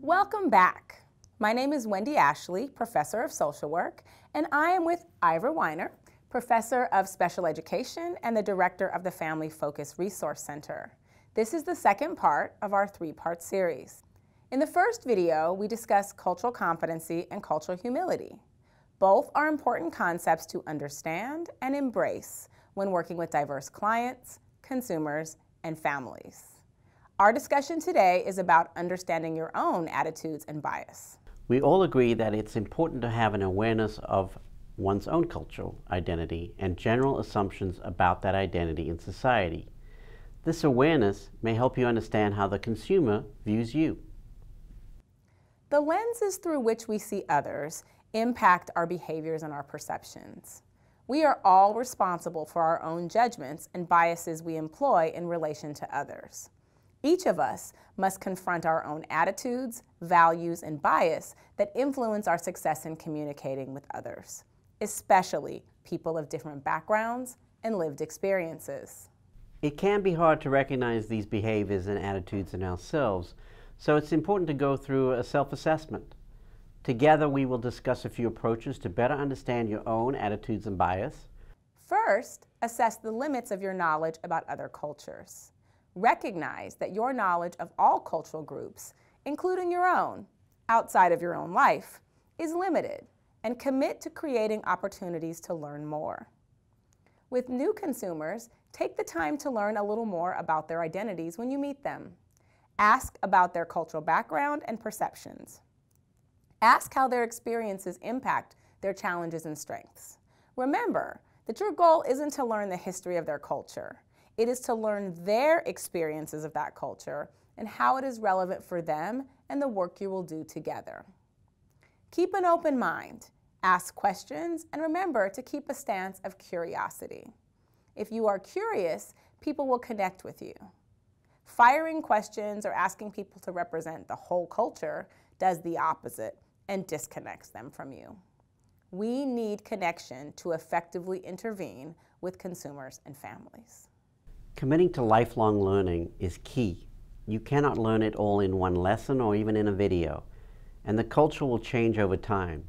Welcome back. My name is Wendy Ashley, Professor of Social Work, and I am with Ivor Weiner, Professor of Special Education and the Director of the Family Focus Resource Center. This is the second part of our three-part series. In the first video, we discussed cultural competency and cultural humility. Both are important concepts to understand and embrace when working with diverse clients, consumers, and families. Our discussion today is about understanding your own attitudes and bias. We all agree that it's important to have an awareness of one's own cultural identity and general assumptions about that identity in society. This awareness may help you understand how the consumer views you. The lenses through which we see others impact our behaviors and our perceptions. We are all responsible for our own judgments and biases we employ in relation to others. Each of us must confront our own attitudes, values, and bias that influence our success in communicating with others, especially people of different backgrounds and lived experiences. It can be hard to recognize these behaviors and attitudes in ourselves, so it's important to go through a self-assessment. Together, we will discuss a few approaches to better understand your own attitudes and bias. First, assess the limits of your knowledge about other cultures. Recognize that your knowledge of all cultural groups, including your own, outside of your own life, is limited, and commit to creating opportunities to learn more. With new consumers, take the time to learn a little more about their identities when you meet them. Ask about their cultural background and perceptions. Ask how their experiences impact their challenges and strengths. Remember that your goal isn't to learn the history of their culture. It is to learn their experiences of that culture and how it is relevant for them and the work you will do together. Keep an open mind, ask questions, and remember to keep a stance of curiosity. If you are curious, people will connect with you. Firing questions or asking people to represent the whole culture does the opposite and disconnects them from you. We need connection to effectively intervene with consumers and families. Committing to lifelong learning is key. You cannot learn it all in one lesson or even in a video, and the culture will change over time.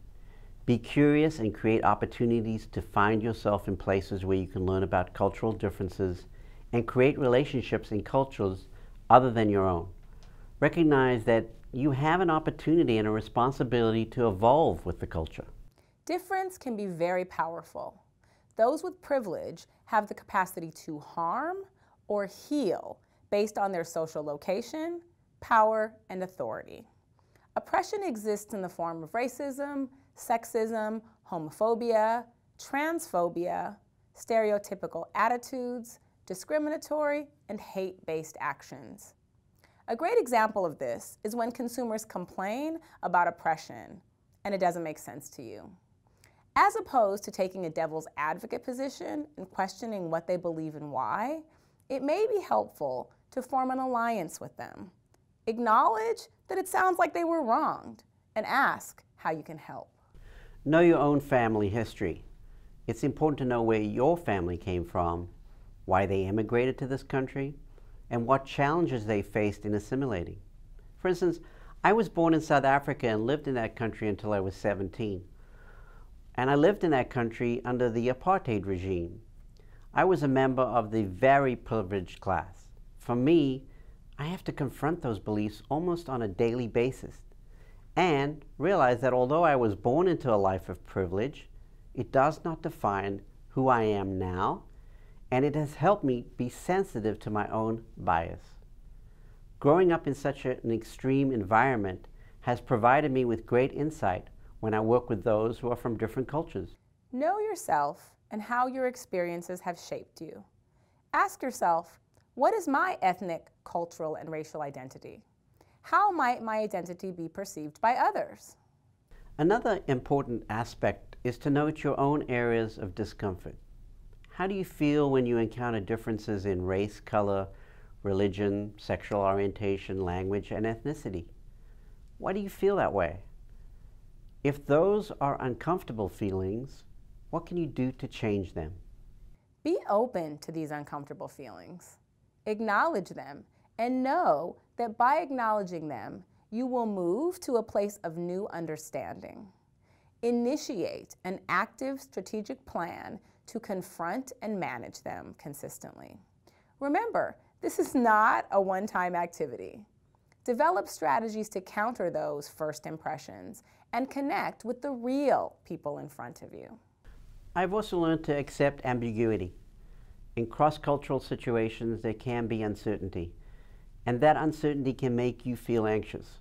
Be curious and create opportunities to find yourself in places where you can learn about cultural differences and create relationships in cultures other than your own. Recognize that you have an opportunity and a responsibility to evolve with the culture. Difference can be very powerful. Those with privilege have the capacity to harm or heal based on their social location, power, and authority. Oppression exists in the form of racism, sexism, homophobia, transphobia, stereotypical attitudes, discriminatory, and hate-based actions. A great example of this is when consumers complain about oppression and it doesn't make sense to you. As opposed to taking a devil's advocate position and questioning what they believe and why, it may be helpful to form an alliance with them. Acknowledge that it sounds like they were wronged and ask how you can help. Know your own family history. It's important to know where your family came from, why they immigrated to this country, and what challenges they faced in assimilating. For instance, I was born in South Africa and lived in that country until I was 17. And I lived in that country under the apartheid regime. I was a member of the very privileged class. For me, I have to confront those beliefs almost on a daily basis and realize that although I was born into a life of privilege, it does not define who I am now, and it has helped me be sensitive to my own bias. Growing up in such an extreme environment has provided me with great insight when I work with those who are from different cultures. Know yourself and how your experiences have shaped you. Ask yourself, what is my ethnic, cultural, and racial identity? How might my identity be perceived by others? Another important aspect is to note your own areas of discomfort. How do you feel when you encounter differences in race, color, religion, sexual orientation, language, and ethnicity? Why do you feel that way? If those are uncomfortable feelings, what can you do to change them? Be open to these uncomfortable feelings. Acknowledge them and know that by acknowledging them, you will move to a place of new understanding. Initiate an active strategic plan to confront and manage them consistently. Remember, this is not a one-time activity. Develop strategies to counter those first impressions and connect with the real people in front of you. I've also learned to accept ambiguity. In cross-cultural situations, there can be uncertainty, and that uncertainty can make you feel anxious.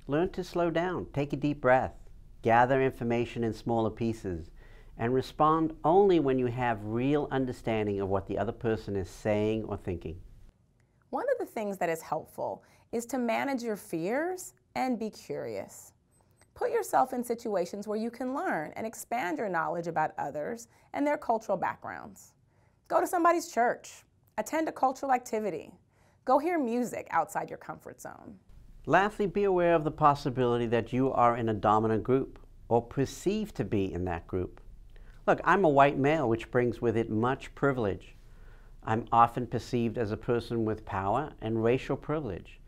Learn to slow down, take a deep breath, gather information in smaller pieces, and respond only when you have real understanding of what the other person is saying or thinking. One of the things that is helpful is to manage your fears and be curious. Put yourself in situations where you can learn and expand your knowledge about others and their cultural backgrounds. Go to somebody's church, attend a cultural activity, go hear music outside your comfort zone. Lastly, be aware of the possibility that you are in a dominant group or perceived to be in that group. Look, I'm a white male, which brings with it much privilege. I'm often perceived as a person with power and racial privilege.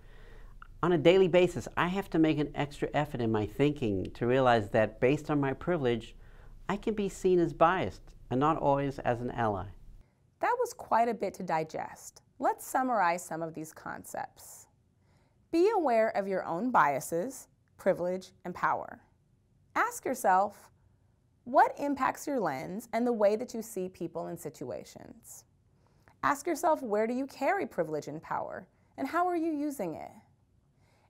On a daily basis, I have to make an extra effort in my thinking to realize that based on my privilege, I can be seen as biased and not always as an ally. That was quite a bit to digest. Let's summarize some of these concepts. Be aware of your own biases, privilege, and power. Ask yourself, what impacts your lens and the way that you see people and situations? Ask yourself, where do you carry privilege and power, and how are you using it?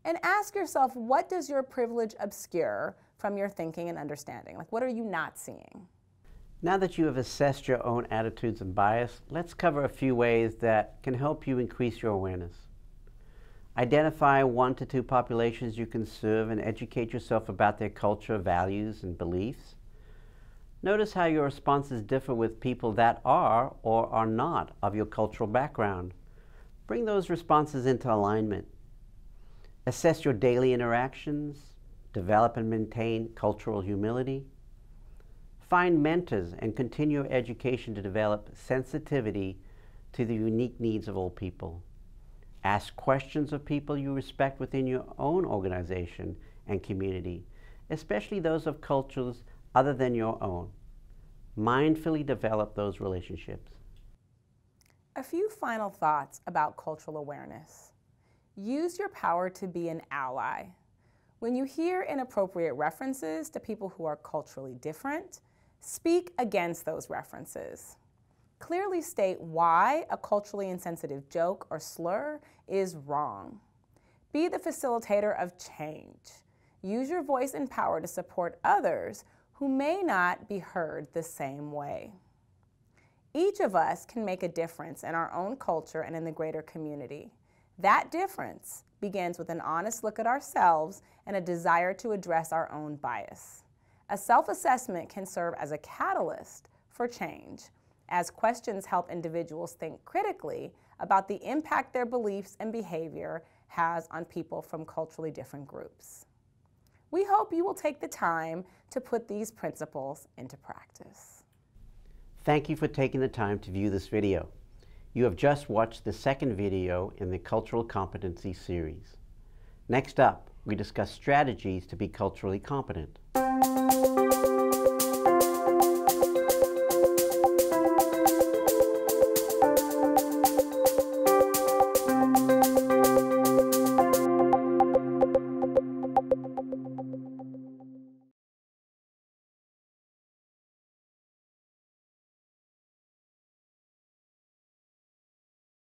And ask yourself, what does your privilege obscure from your thinking and understanding? Like, what are you not seeing? Now that you have assessed your own attitudes and bias, let's cover a few ways that can help you increase your awareness. Identify 1 to 2 populations you can serve and educate yourself about their culture, values, and beliefs. Notice how your responses differ with people that are or are not of your cultural background. Bring those responses into alignment. Assess your daily interactions. Develop and maintain cultural humility. Find mentors and continue your education to develop sensitivity to the unique needs of all people. Ask questions of people you respect within your own organization and community, especially those of cultures other than your own. Mindfully develop those relationships. A few final thoughts about cultural awareness. Use your power to be an ally. When you hear inappropriate references to people who are culturally different, speak against those references. Clearly state why a culturally insensitive joke or slur is wrong. Be the facilitator of change. Use your voice and power to support others who may not be heard the same way. Each of us can make a difference in our own culture and in the greater community. That difference begins with an honest look at ourselves and a desire to address our own bias. A self-assessment can serve as a catalyst for change, as questions help individuals think critically about the impact their beliefs and behavior has on people from culturally different groups. We hope you will take the time to put these principles into practice. Thank you for taking the time to view this video. You have just watched the second video in the Cultural Competency series. Next up, we discuss strategies to be culturally competent.